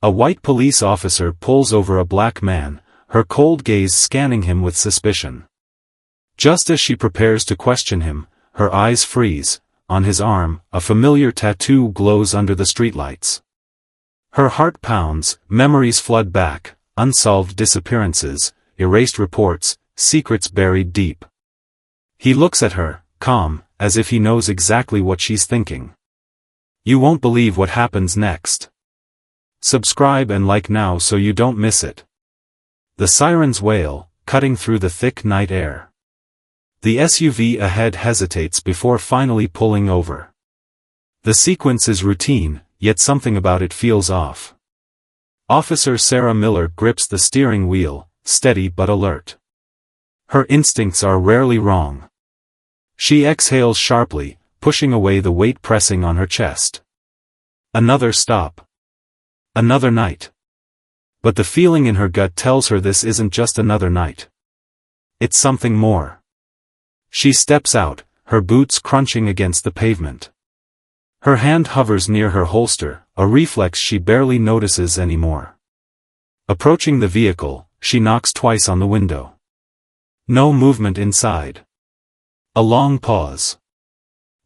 A white police officer pulls over a black man, her cold gaze scanning him with suspicion. Just as she prepares to question him, her eyes freeze. On his arm, a familiar tattoo glows under the streetlights. Her heart pounds, memories flood back, unsolved disappearances, erased reports, secrets buried deep. He looks at her, calm, as if he knows exactly what she's thinking. You won't believe what happens next. Subscribe and like now so you don't miss it. The sirens wail, cutting through the thick night air. The SUV ahead hesitates before finally pulling over. The sequence is routine, yet something about it feels off. Officer Sarah Miller grips the steering wheel, steady but alert. Her instincts are rarely wrong. She exhales sharply, pushing away the weight pressing on her chest. Another stop. Another night. But the feeling in her gut tells her this isn't just another night. It's something more. She steps out, her boots crunching against the pavement. Her hand hovers near her holster, a reflex she barely notices anymore. Approaching the vehicle, she knocks twice on the window. No movement inside. A long pause.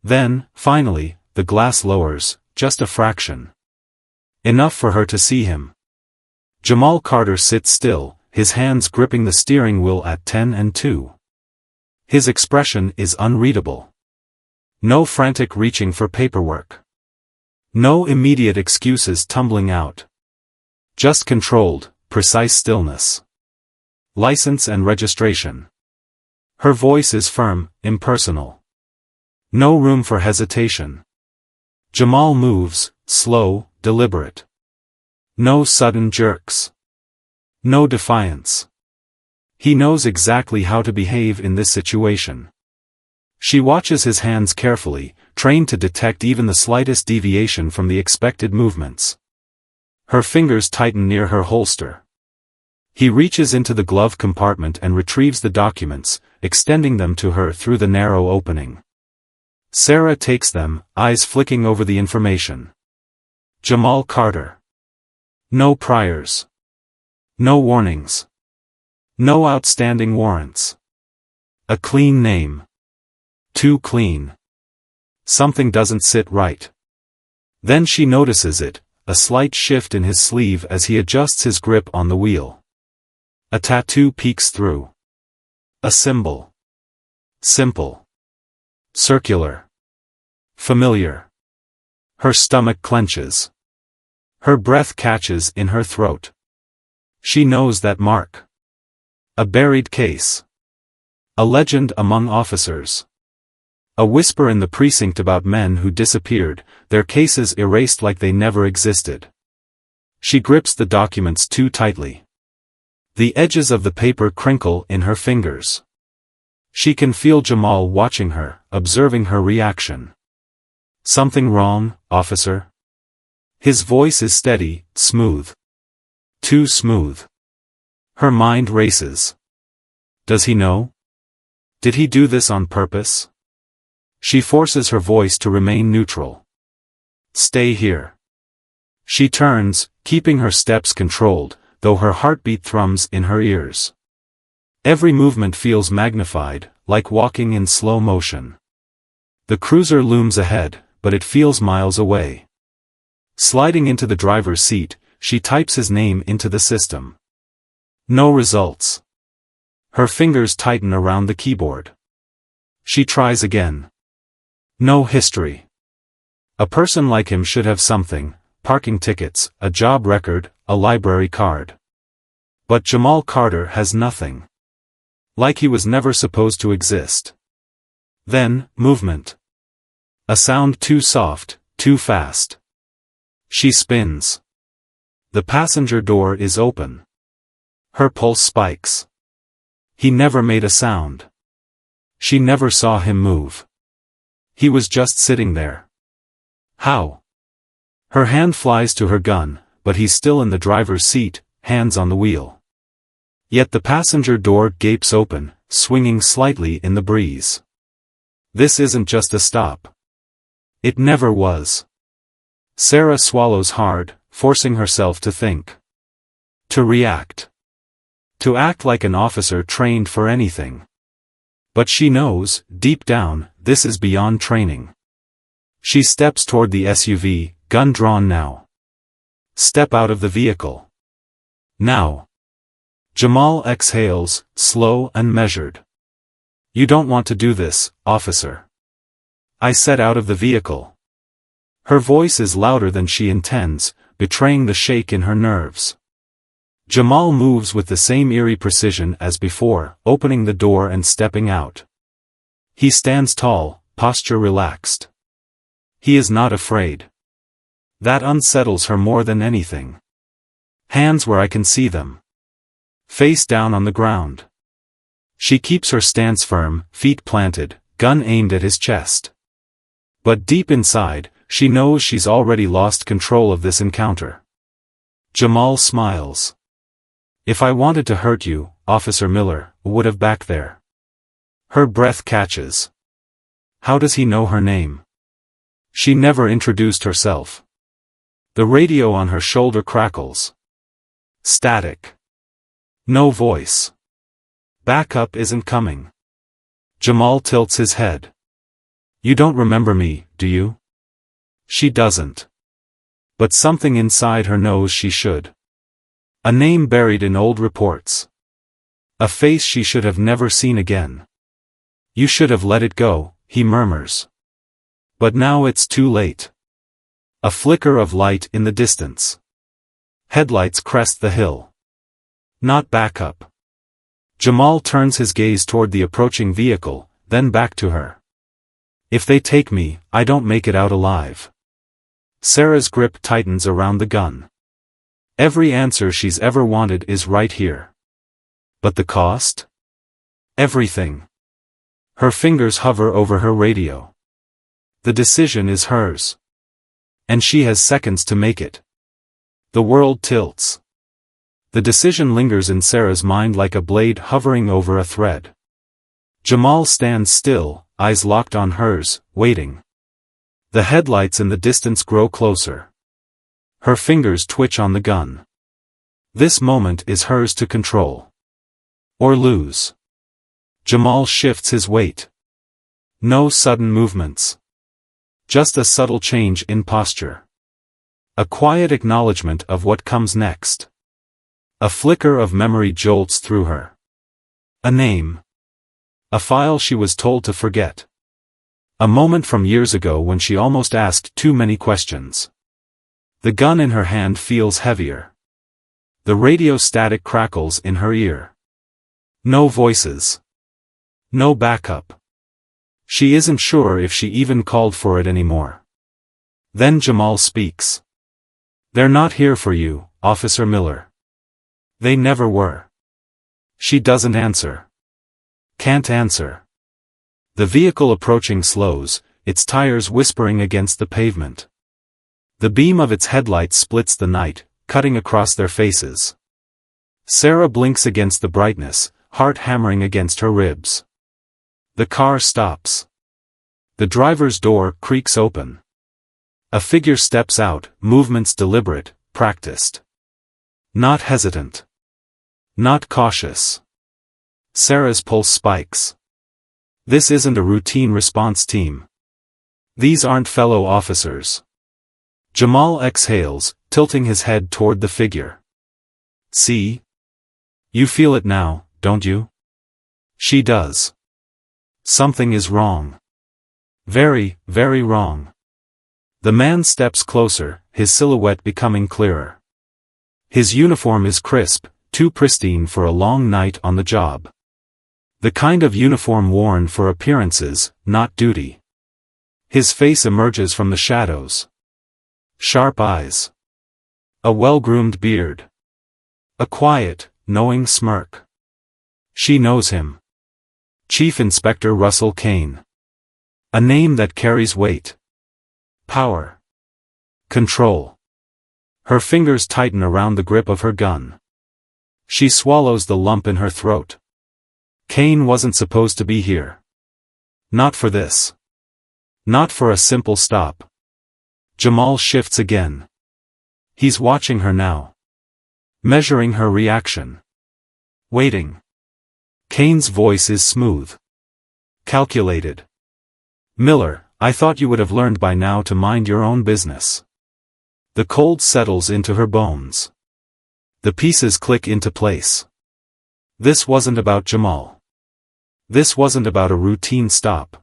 Then, finally, the glass lowers, just a fraction. Enough for her to see him. Jamal Carter sits still, his hands gripping the steering wheel at 10 and 2. His expression is unreadable. No frantic reaching for paperwork. No immediate excuses tumbling out. Just controlled, precise stillness. License and registration. Her voice is firm, impersonal. No room for hesitation. Jamal moves, slow, deliberate. No sudden jerks. No defiance. He knows exactly how to behave in this situation. She watches his hands carefully, trained to detect even the slightest deviation from the expected movements. Her fingers tighten near her holster. He reaches into the glove compartment and retrieves the documents, extending them to her through the narrow opening. Sarah takes them, eyes flicking over the information. Jamal Carter. No priors. No warnings. No outstanding warrants. A clean name. Too clean. Something doesn't sit right. Then she notices it, a slight shift in his sleeve as he adjusts his grip on the wheel. A tattoo peeks through. A symbol. Simple. Circular. Familiar. Her stomach clenches. Her breath catches in her throat. She knows that mark. A buried case. A legend among officers. A whisper in the precinct about men who disappeared, their cases erased like they never existed. She grips the documents too tightly. The edges of the paper crinkle in her fingers. She can feel Jamal watching her, observing her reaction. Something wrong, officer? His voice is steady, smooth. Too smooth. Her mind races. Does he know? Did he do this on purpose? She forces her voice to remain neutral. Stay here. She turns, keeping her steps controlled, though her heartbeat thrums in her ears. Every movement feels magnified, like walking in slow motion. The cruiser looms ahead, but it feels miles away. Sliding into the driver's seat, she types his name into the system. No results. Her fingers tighten around the keyboard. She tries again. No history. A person like him should have something, parking tickets, a job record, a library card. But Jamal Carter has nothing. Like he was never supposed to exist. Then, movement. A sound too soft, too fast. She spins. The passenger door is open. Her pulse spikes. He never made a sound. She never saw him move. He was just sitting there. How? Her hand flies to her gun, but he's still in the driver's seat, hands on the wheel. Yet the passenger door gapes open, swinging slightly in the breeze. This isn't just a stop. It never was. Sarah swallows hard, forcing herself to think. To react. To act like an officer trained for anything. But she knows, deep down, this is beyond training. She steps toward the SUV, gun drawn now. Step out of the vehicle. Now. Jamal exhales, slow and measured. You don't want to do this, officer. I said out of the vehicle. Her voice is louder than she intends, betraying the shake in her nerves. Jamal moves with the same eerie precision as before, opening the door and stepping out. He stands tall, posture relaxed. He is not afraid. That unsettles her more than anything. Hands where I can see them. Face down on the ground. She keeps her stance firm, feet planted, gun aimed at his chest. But deep inside, she knows she's already lost control of this encounter. Jamal smiles. If I wanted to hurt you, Officer Miller, would have back there. Her breath catches. How does he know her name? She never introduced herself. The radio on her shoulder crackles. Static. No voice. Backup isn't coming. Jamal tilts his head. You don't remember me, do you? She doesn't. But something inside her knows she should. A name buried in old reports. A face she should have never seen again. You should have let it go, he murmurs. But now it's too late. A flicker of light in the distance. Headlights crest the hill. Not backup. Jamal turns his gaze toward the approaching vehicle, then back to her. If they take me, I don't make it out alive. Sarah's grip tightens around the gun. Every answer she's ever wanted is right here. But the cost? Everything. Her fingers hover over her radio. The decision is hers. And she has seconds to make it. The world tilts. The decision lingers in Sarah's mind like a blade hovering over a thread. Jamal stands still, eyes locked on hers, waiting. The headlights in the distance grow closer. Her fingers twitch on the gun. This moment is hers to control. Or lose. Jamal shifts his weight. No sudden movements. Just a subtle change in posture. A quiet acknowledgement of what comes next. A flicker of memory jolts through her. A name. A file she was told to forget. A moment from years ago when she almost asked too many questions. The gun in her hand feels heavier. The radio static crackles in her ear. No voices. No backup. She isn't sure if she even called for it anymore. Then Jamal speaks. They're not here for you, Officer Miller. They never were. She doesn't answer. Can't answer. The vehicle approaching slows, its tires whispering against the pavement. The beam of its headlights splits the night, cutting across their faces. Sarah blinks against the brightness, heart hammering against her ribs. The car stops. The driver's door creaks open. A figure steps out, movements deliberate, practiced. Not hesitant. Not cautious. Sarah's pulse spikes. This isn't a routine response team. These aren't fellow officers. Jamal exhales, tilting his head toward the figure. See? You feel it now, don't you? She does. Something is wrong. Very, very wrong. The man steps closer, his silhouette becoming clearer. His uniform is crisp, too pristine for a long night on the job. The kind of uniform worn for appearances, not duty. His face emerges from the shadows. Sharp eyes. A well-groomed beard. A quiet, knowing smirk. She knows him. Chief Inspector Russell Kane. A name that carries weight. Power. Control. Her fingers tighten around the grip of her gun. She swallows the lump in her throat. Kane wasn't supposed to be here. Not for this. Not for a simple stop. Jamal shifts again. He's watching her now. Measuring her reaction. Waiting. Kane's voice is smooth. Calculated. Miller, I thought you would have learned by now to mind your own business. The cold settles into her bones. The pieces click into place. This wasn't about Jamal. This wasn't about a routine stop.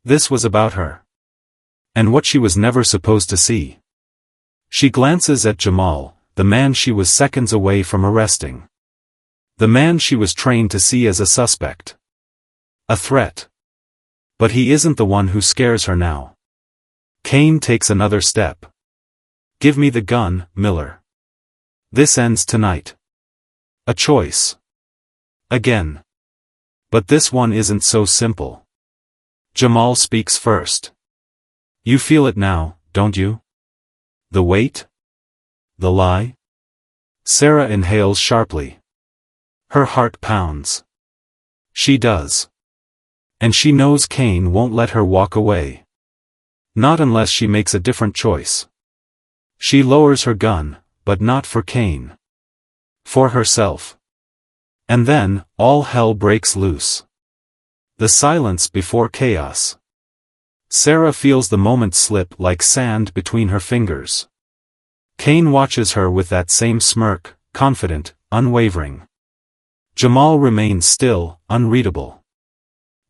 This was about her. And what she was never supposed to see. She glances at Jamal, the man she was seconds away from arresting. The man she was trained to see as a suspect. A threat. But he isn't the one who scares her now. Kane takes another step. Give me the gun, Miller. This ends tonight. A choice. Again. But this one isn't so simple. Jamal speaks first. You feel it now, don't you? The weight? The lie? Sarah inhales sharply. Her heart pounds. She does. And she knows Kane won't let her walk away. Not unless she makes a different choice. She lowers her gun, but not for Kane. For herself. And then, all hell breaks loose. The silence before chaos. Sarah feels the moment slip like sand between her fingers. Kane watches her with that same smirk, confident, unwavering. Jamal remains still, unreadable.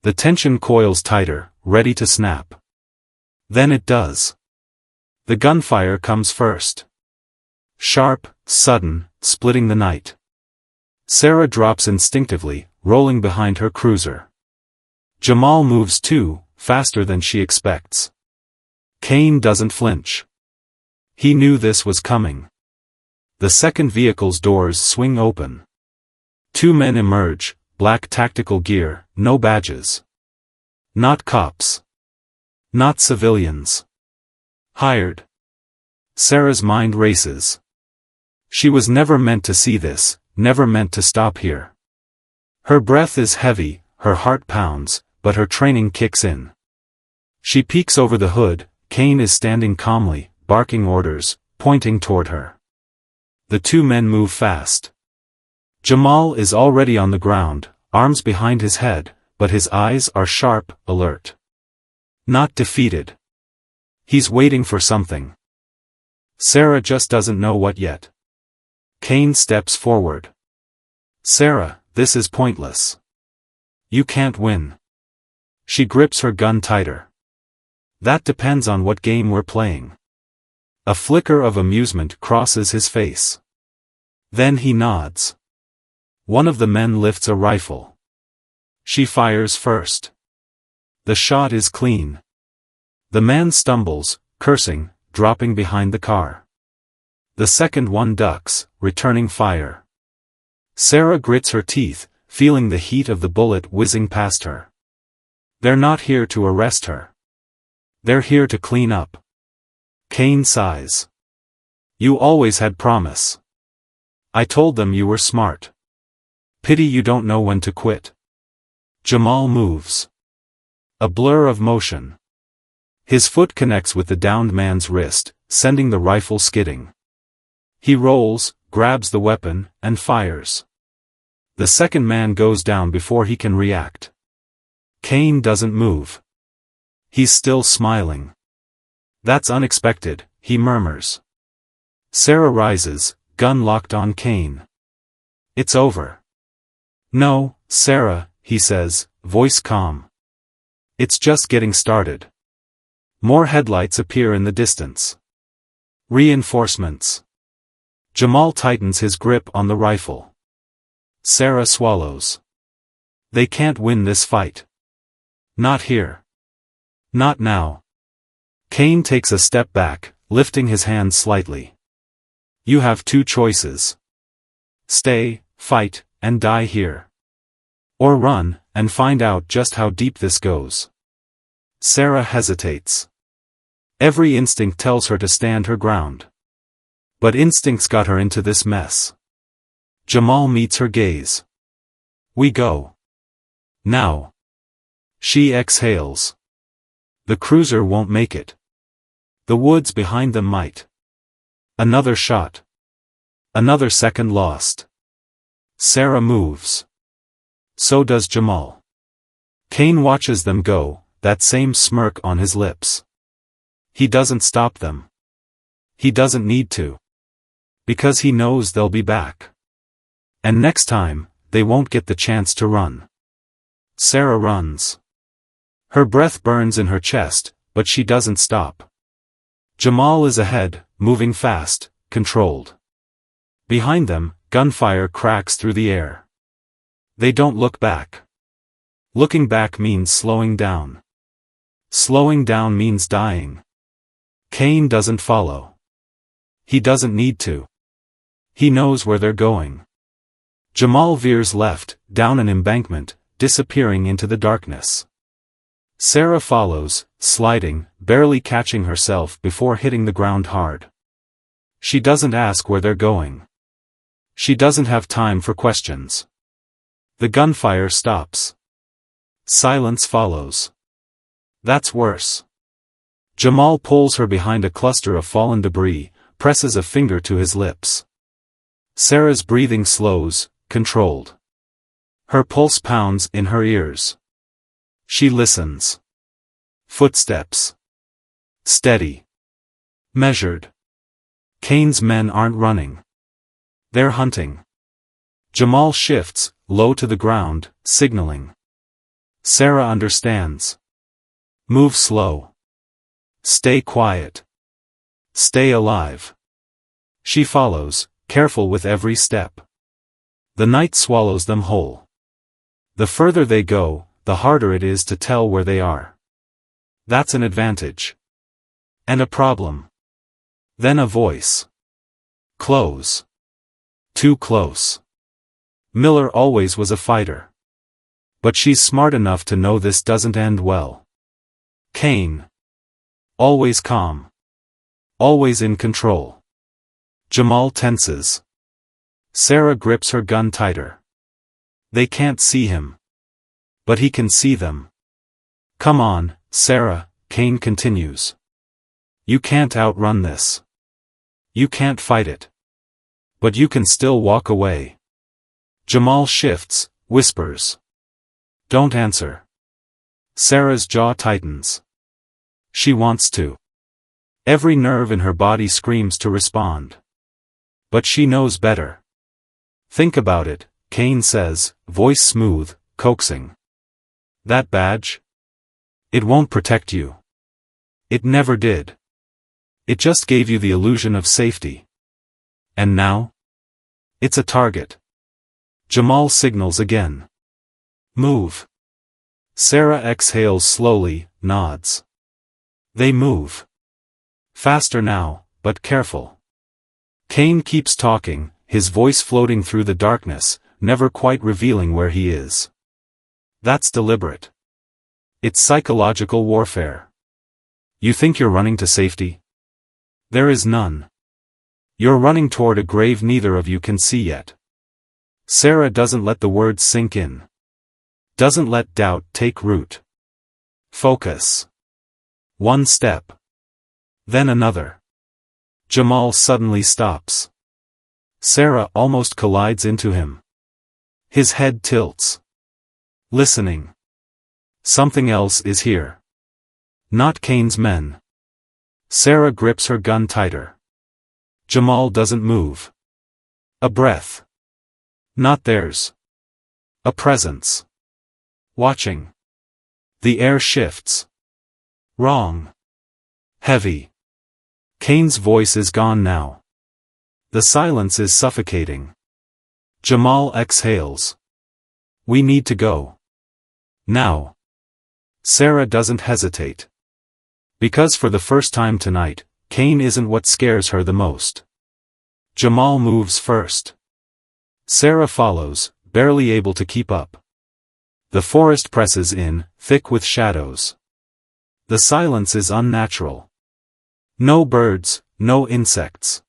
The tension coils tighter, ready to snap. Then it does. The gunfire comes first. Sharp, sudden, splitting the night. Sarah drops instinctively, rolling behind her cruiser. Jamal moves too, faster than she expects. Kane doesn't flinch. He knew this was coming. The second vehicle's doors swing open. Two men emerge, black tactical gear, no badges. Not cops. Not civilians. Hired. Sarah's mind races. She was never meant to see this, never meant to stop here. Her breath is heavy, her heart pounds, but her training kicks in. She peeks over the hood. Kane is standing calmly, barking orders, pointing toward her. The two men move fast. Jamal is already on the ground, arms behind his head, but his eyes are sharp, alert. Not defeated. He's waiting for something. Sarah just doesn't know what yet. Kane steps forward. Sarah, this is pointless. You can't win. She grips her gun tighter. That depends on what game we're playing. A flicker of amusement crosses his face. Then he nods. One of the men lifts a rifle. She fires first. The shot is clean. The man stumbles, cursing, dropping behind the car. The second one ducks, returning fire. Sarah grits her teeth, feeling the heat of the bullet whizzing past her. They're not here to arrest her. They're here to clean up. Kane sighs. You always had promise. I told them you were smart. Pity you don't know when to quit. Jamal moves. A blur of motion. His foot connects with the downed man's wrist, sending the rifle skidding. He rolls, grabs the weapon, and fires. The second man goes down before he can react. Kane doesn't move. He's still smiling. That's unexpected, he murmurs. Sarah rises, gun locked on Kane. It's over. No, Sarah, he says, voice calm. It's just getting started. More headlights appear in the distance. Reinforcements. Jamal tightens his grip on the rifle. Sarah swallows. They can't win this fight. Not here. Not now. Kane takes a step back, lifting his hand slightly. You have two choices. Stay, fight, and die here. Or run, and find out just how deep this goes. Sarah hesitates. Every instinct tells her to stand her ground. But instincts got her into this mess. Jamal meets her gaze. We go. Now. She exhales. The cruiser won't make it. The woods behind them might. Another shot. Another second lost. Sarah moves. So does Jamal. Cain watches them go, that same smirk on his lips. He doesn't stop them. He doesn't need to. Because he knows they'll be back. And next time, they won't get the chance to run. Sarah runs. Her breath burns in her chest, but she doesn't stop. Jamal is ahead, moving fast, controlled. Behind them, gunfire cracks through the air. They don't look back. Looking back means slowing down. Slowing down means dying. Cain doesn't follow. He doesn't need to. He knows where they're going. Jamal veers left, down an embankment, disappearing into the darkness. Sarah follows, sliding, barely catching herself before hitting the ground hard. She doesn't ask where they're going. She doesn't have time for questions. The gunfire stops. Silence follows. That's worse. Jamal pulls her behind a cluster of fallen debris, presses a finger to his lips. Sarah's breathing slows, controlled. Her pulse pounds in her ears. She listens. Footsteps. Steady. Measured. Cain's men aren't running. They're hunting. Jamal shifts, low to the ground, signaling. Sarah understands. Move slow. Stay quiet. Stay alive. She follows, careful with every step. The night swallows them whole. The further they go, the harder it is to tell where they are. That's an advantage. And a problem. Then a voice. Close. Too close. Miller always was a fighter. But she's smart enough to know this doesn't end well. Cain. Always calm. Always in control. Jamal tenses. Sarah grips her gun tighter. They can't see him. But he can see them. Come on, Sarah, Cain continues. You can't outrun this. You can't fight it. But you can still walk away. Jamal shifts, whispers. Don't answer. Sarah's jaw tightens. She wants to. Every nerve in her body screams to respond. But she knows better. Think about it, Cain says, voice smooth, coaxing. That badge? It won't protect you. It never did. It just gave you the illusion of safety. And now? It's a target. Jamal signals again. Move. Sarah exhales slowly, nods. They move. Faster now, but careful. Cain keeps talking, his voice floating through the darkness, never quite revealing where he is. That's deliberate. It's psychological warfare. You think you're running to safety? There is none. You're running toward a grave neither of you can see yet. Sarah doesn't let the words sink in. Doesn't let doubt take root. Focus. One step. Then another. Jamal suddenly stops. Sarah almost collides into him. His head tilts. Listening. Something else is here. Not Cain's men. Sarah grips her gun tighter. Jamal doesn't move. A breath. Not theirs. A presence. Watching. The air shifts. Wrong. Heavy. Cain's voice is gone now. The silence is suffocating. Jamal exhales. We need to go. Now. Sarah doesn't hesitate. Because for the first time tonight, Cain isn't what scares her the most. Jamal moves first. Sarah follows, barely able to keep up. The forest presses in, thick with shadows. The silence is unnatural. No birds, no insects.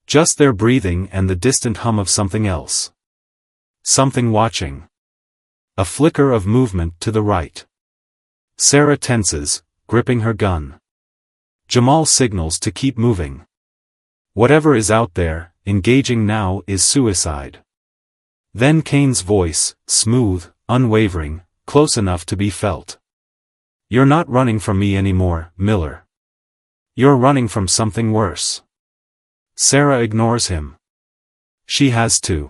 Just their breathing and the distant hum of something else. Something watching. A flicker of movement to the right. Sarah tenses, gripping her gun. Jamal signals to keep moving. Whatever is out there, engaging now is suicide. Then Kane's voice, smooth, unwavering, close enough to be felt. You're not running from me anymore, Miller. You're running from something worse. Sarah ignores him. She has to.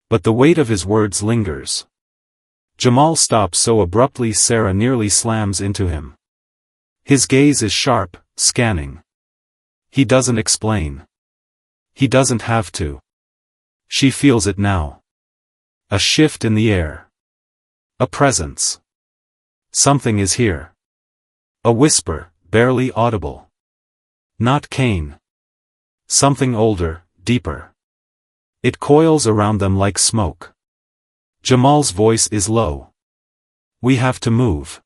But the weight of his words lingers. Jamal stops so abruptly Sarah nearly slams into him. His gaze is sharp, scanning. He doesn't explain. He doesn't have to. She feels it now. A shift in the air. A presence. Something is here. A whisper, barely audible. Not Kane. Something older, deeper. It coils around them like smoke. Jamal's voice is low. We have to move.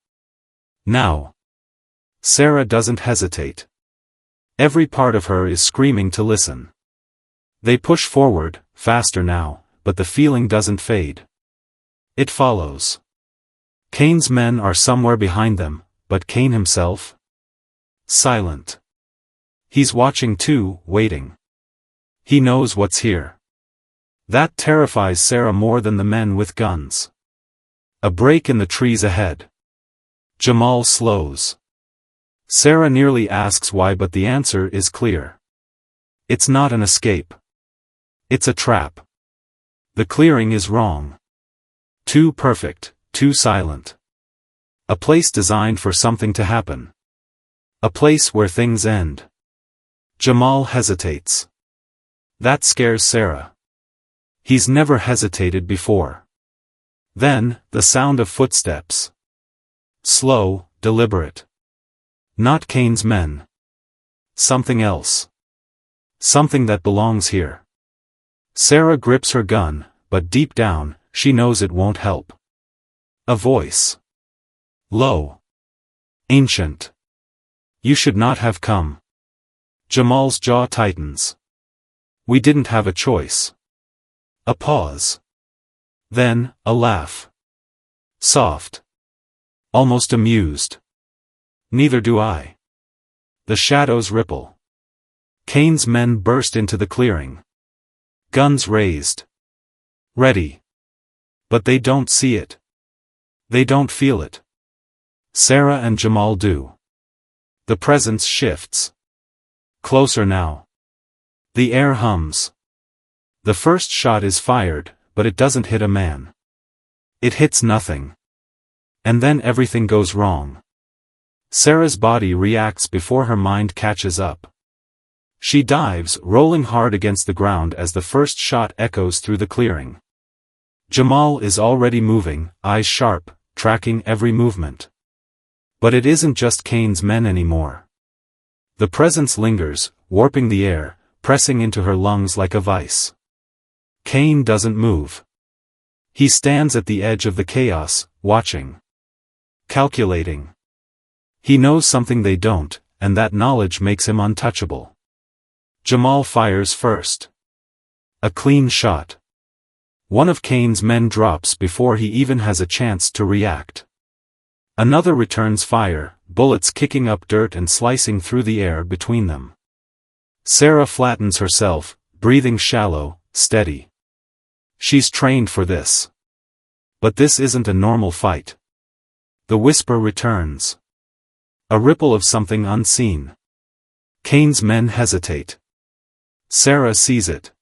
Now. Sarah doesn't hesitate. Every part of her is screaming to listen. They push forward, faster now, but the feeling doesn't fade. It follows. Kane's men are somewhere behind them, but Kane himself? Silent. He's watching too, waiting. He knows what's here. That terrifies Sarah more than the men with guns. A break in the trees ahead. Jamal slows. Sarah nearly asks why, but the answer is clear. It's not an escape. It's a trap. The clearing is wrong. Too perfect, too silent. A place designed for something to happen. A place where things end. Jamal hesitates. That scares Sarah. He's never hesitated before. Then, the sound of footsteps. Slow, deliberate. Not Kane's men. Something else. Something that belongs here. Sarah grips her gun, but deep down, she knows it won't help. A voice. Low. Ancient. You should not have come. Jamal's jaw tightens. We didn't have a choice. A pause. Then, a laugh. Soft. Almost amused. Neither do I. The shadows ripple. Kane's men burst into the clearing. Guns raised. Ready. But they don't see it. They don't feel it. Sarah and Jamal do. The presence shifts. Closer now. The air hums. The first shot is fired, but it doesn't hit a man. It hits nothing. And then everything goes wrong. Sarah's body reacts before her mind catches up. She dives, rolling hard against the ground as the first shot echoes through the clearing. Jamal is already moving, eyes sharp, tracking every movement. But it isn't just Kane's men anymore. The presence lingers, warping the air, pressing into her lungs like a vice. Kane doesn't move. He stands at the edge of the chaos, watching. Calculating. He knows something they don't, and that knowledge makes him untouchable. Jamal fires first. A clean shot. One of Kane's men drops before he even has a chance to react. Another returns fire, bullets kicking up dirt and slicing through the air between them. Sarah flattens herself, breathing shallow, steady. She's trained for this. But this isn't a normal fight. The whisper returns. A ripple of something unseen. Kane's men hesitate. Sarah sees it.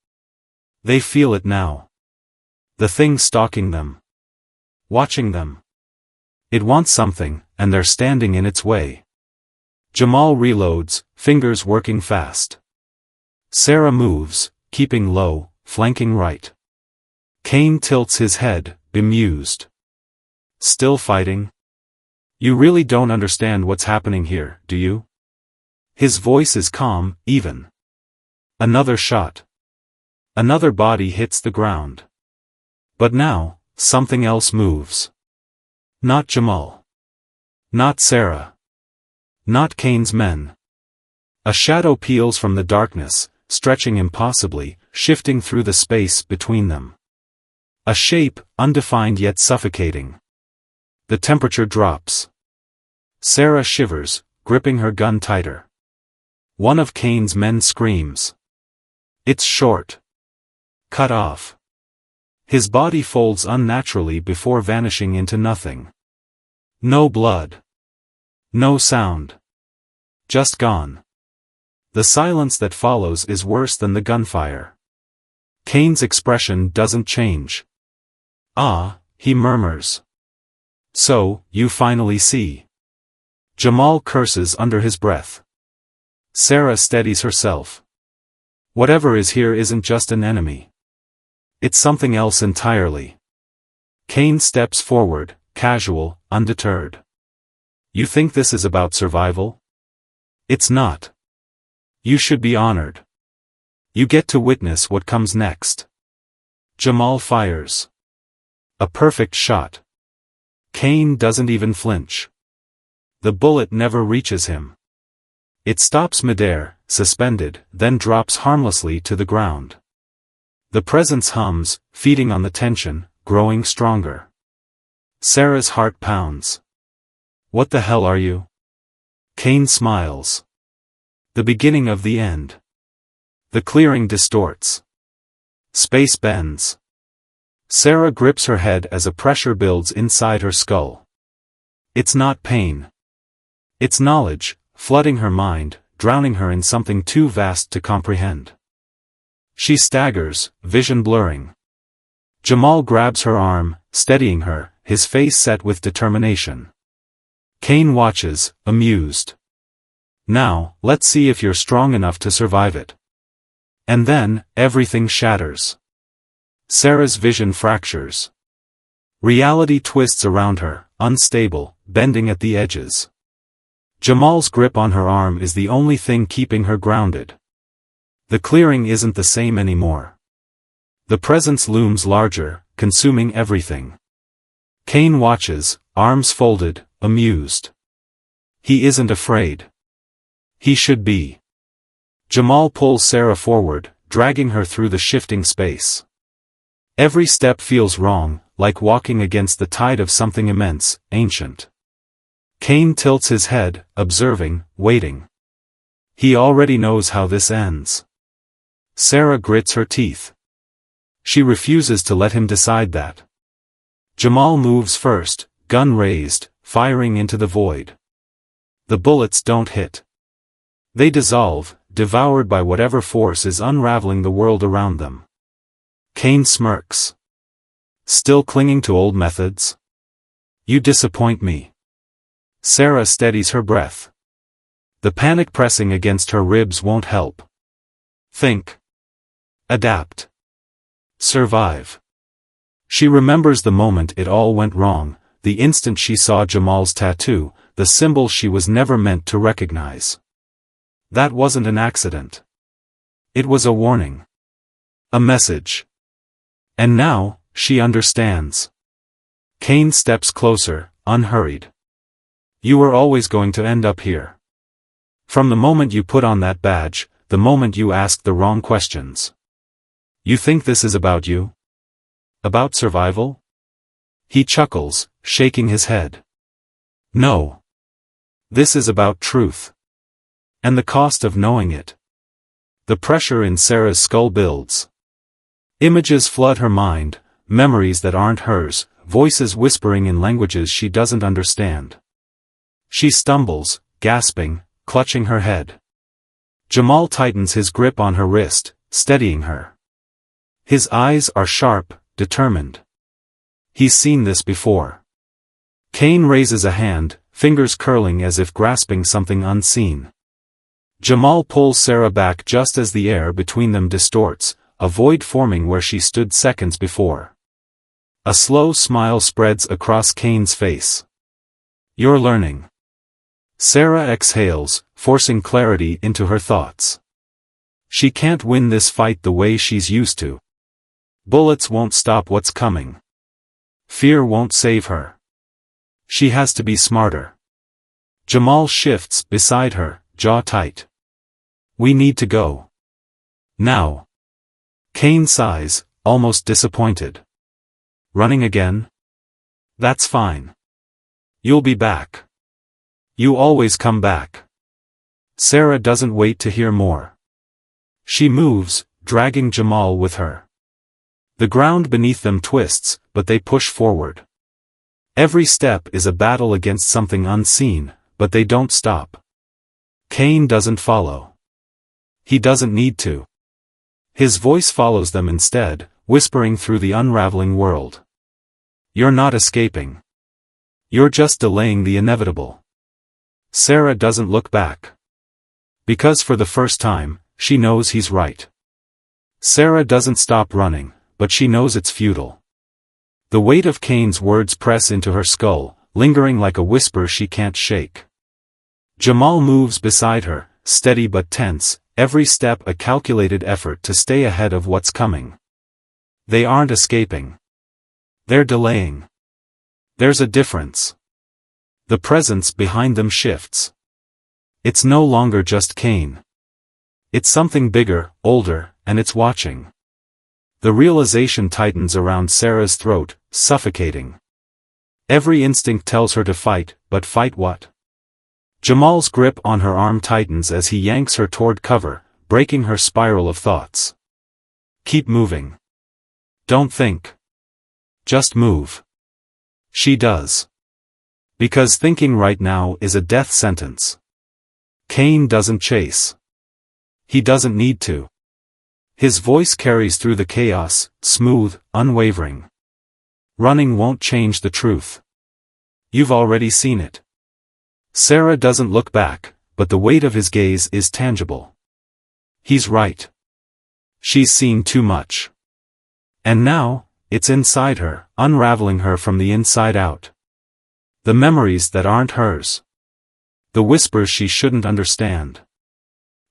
They feel it now. The thing stalking them. Watching them. It wants something, and they're standing in its way. Jamal reloads, fingers working fast. Sarah moves, keeping low, flanking right. Kane tilts his head, bemused. Still fighting? You really don't understand what's happening here, do you? His voice is calm, even. Another shot. Another body hits the ground. But now, something else moves. Not Jamal. Not Sarah. Not Kane's men. A shadow peels from the darkness, stretching impossibly, shifting through the space between them. A shape, undefined yet suffocating. The temperature drops. Sarah shivers, gripping her gun tighter. One of Kane's men screams. It's short. Cut off. His body folds unnaturally before vanishing into nothing. No blood. No sound. Just gone. The silence that follows is worse than the gunfire. Kane's expression doesn't change. Ah, he murmurs. So, you finally see. Jamal curses under his breath. Sarah steadies herself. Whatever is here isn't just an enemy. It's something else entirely. Kane steps forward, casual, undeterred. You think this is about survival? It's not. You should be honored. You get to witness what comes next. Jamal fires. A perfect shot. Kane doesn't even flinch. The bullet never reaches him. It stops midair, suspended, then drops harmlessly to the ground. The presence hums, feeding on the tension, growing stronger. Sarah's heart pounds. What the hell are you? Kane smiles. The beginning of the end. The clearing distorts. Space bends. Sarah grips her head as a pressure builds inside her skull. It's not pain. It's knowledge, flooding her mind, drowning her in something too vast to comprehend. She staggers, vision blurring. Jamal grabs her arm, steadying her, his face set with determination. Kane watches, amused. Now, let's see if you're strong enough to survive it. And then, everything shatters. Sarah's vision fractures. Reality twists around her, unstable, bending at the edges. Jamal's grip on her arm is the only thing keeping her grounded. The clearing isn't the same anymore. The presence looms larger, consuming everything. Kane watches, arms folded, amused. He isn't afraid. He should be. Jamal pulls Sarah forward, dragging her through the shifting space. Every step feels wrong, like walking against the tide of something immense, ancient. Kane tilts his head, observing, waiting. He already knows how this ends. Sarah grits her teeth. She refuses to let him decide that. Jamal moves first, gun raised, firing into the void. The bullets don't hit. They dissolve, devoured by whatever force is unraveling the world around them. Kane smirks. Still clinging to old methods? You disappoint me. Sarah steadies her breath. The panic pressing against her ribs won't help. Think. Adapt. Survive. She remembers the moment it all went wrong, the instant she saw Jamal's tattoo, the symbol she was never meant to recognize. That wasn't an accident. It was a warning. A message. And now, she understands. Kane steps closer, unhurried. You were always going to end up here. From the moment you put on that badge, the moment you asked the wrong questions. You think this is about you? About survival? He chuckles, shaking his head. No. This is about truth. And the cost of knowing it. The pressure in Sarah's skull builds. Images flood her mind, memories that aren't hers, voices whispering in languages she doesn't understand. She stumbles, gasping, clutching her head. Jamal tightens his grip on her wrist, steadying her. His eyes are sharp, determined. He's seen this before. Kane raises a hand, fingers curling as if grasping something unseen. Jamal pulls Sarah back just as the air between them distorts, a void forming where she stood seconds before. A slow smile spreads across Kane's face. You're learning. Sarah exhales, forcing clarity into her thoughts. She can't win this fight the way she's used to. Bullets won't stop what's coming. Fear won't save her. She has to be smarter. Jamal shifts beside her, jaw tight. We need to go. Now. Kane sighs, almost disappointed. Running again? That's fine. You'll be back. You always come back. Sarah doesn't wait to hear more. She moves, dragging Jamal with her. The ground beneath them twists, but they push forward. Every step is a battle against something unseen, but they don't stop. Cain doesn't follow. He doesn't need to. His voice follows them instead, whispering through the unraveling world. You're not escaping. You're just delaying the inevitable. Sarah doesn't look back. Because for the first time, she knows he's right. Sarah doesn't stop running, but she knows it's futile. The weight of Cain's words press into her skull, lingering like a whisper she can't shake. Jamal moves beside her, steady but tense, every step a calculated effort to stay ahead of what's coming. They aren't escaping. They're delaying. There's a difference. The presence behind them shifts. It's no longer just Cain. It's something bigger, older, and it's watching. The realization tightens around Sarah's throat, suffocating. Every instinct tells her to fight, but fight what? Jamal's grip on her arm tightens as he yanks her toward cover, breaking her spiral of thoughts. Keep moving. Don't think. Just move. She does. Because thinking right now is a death sentence. Cain doesn't chase. He doesn't need to. His voice carries through the chaos, smooth, unwavering. Running won't change the truth. You've already seen it. Sarah doesn't look back, but the weight of his gaze is tangible. He's right. She's seen too much. And now, it's inside her, unraveling her from the inside out. The memories that aren't hers. The whispers she shouldn't understand.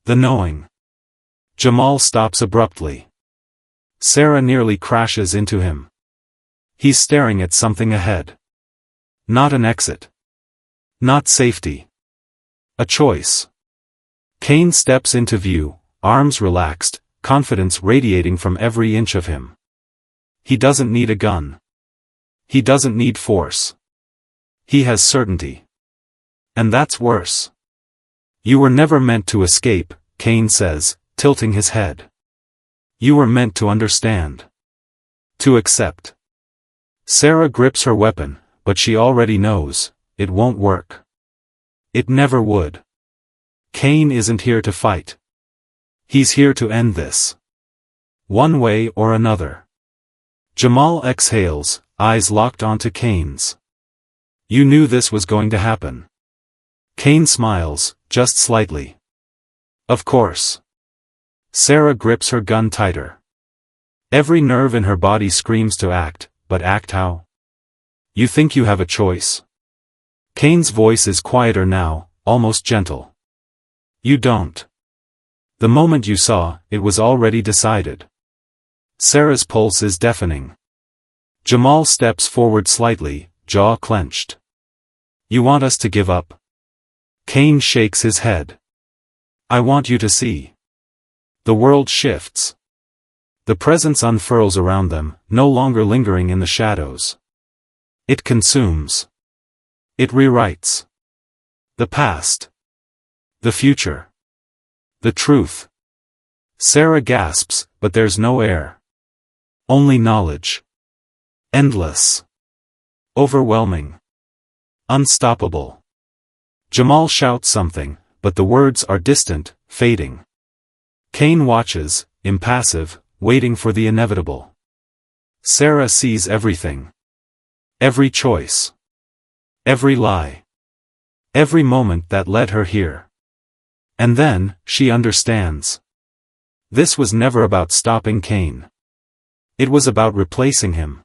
The knowing. Jamal stops abruptly. Sarah nearly crashes into him. He's staring at something ahead. Not an exit. Not safety. A choice. Cain steps into view, arms relaxed, confidence radiating from every inch of him. He doesn't need a gun. He doesn't need force. He has certainty. And that's worse. You were never meant to escape, Cain says, tilting his head. You were meant to understand. To accept. Sarah grips her weapon, but she already knows, it won't work. It never would. Cain isn't here to fight. He's here to end this. One way or another. Jamal exhales, eyes locked onto Cain's. You knew this was going to happen. Cain smiles, just slightly. Of course. Sarah grips her gun tighter. Every nerve in her body screams to act, but act how? You think you have a choice? Cain's voice is quieter now, almost gentle. You don't. The moment you saw, it was already decided. Sarah's pulse is deafening. Jamal steps forward slightly, jaw clenched. You want us to give up? Cain shakes his head. I want you to see. The world shifts. The presence unfurls around them, no longer lingering in the shadows. It consumes. It rewrites. The past. The future. The truth. Sarah gasps, but there's no air. Only knowledge. Endless. Overwhelming. Unstoppable. Jamal shouts something, but the words are distant, fading. Cain watches, impassive, waiting for the inevitable. Sarah sees everything. Every choice. Every lie. Every moment that led her here. And then, she understands. This was never about stopping Cain. It was about replacing him.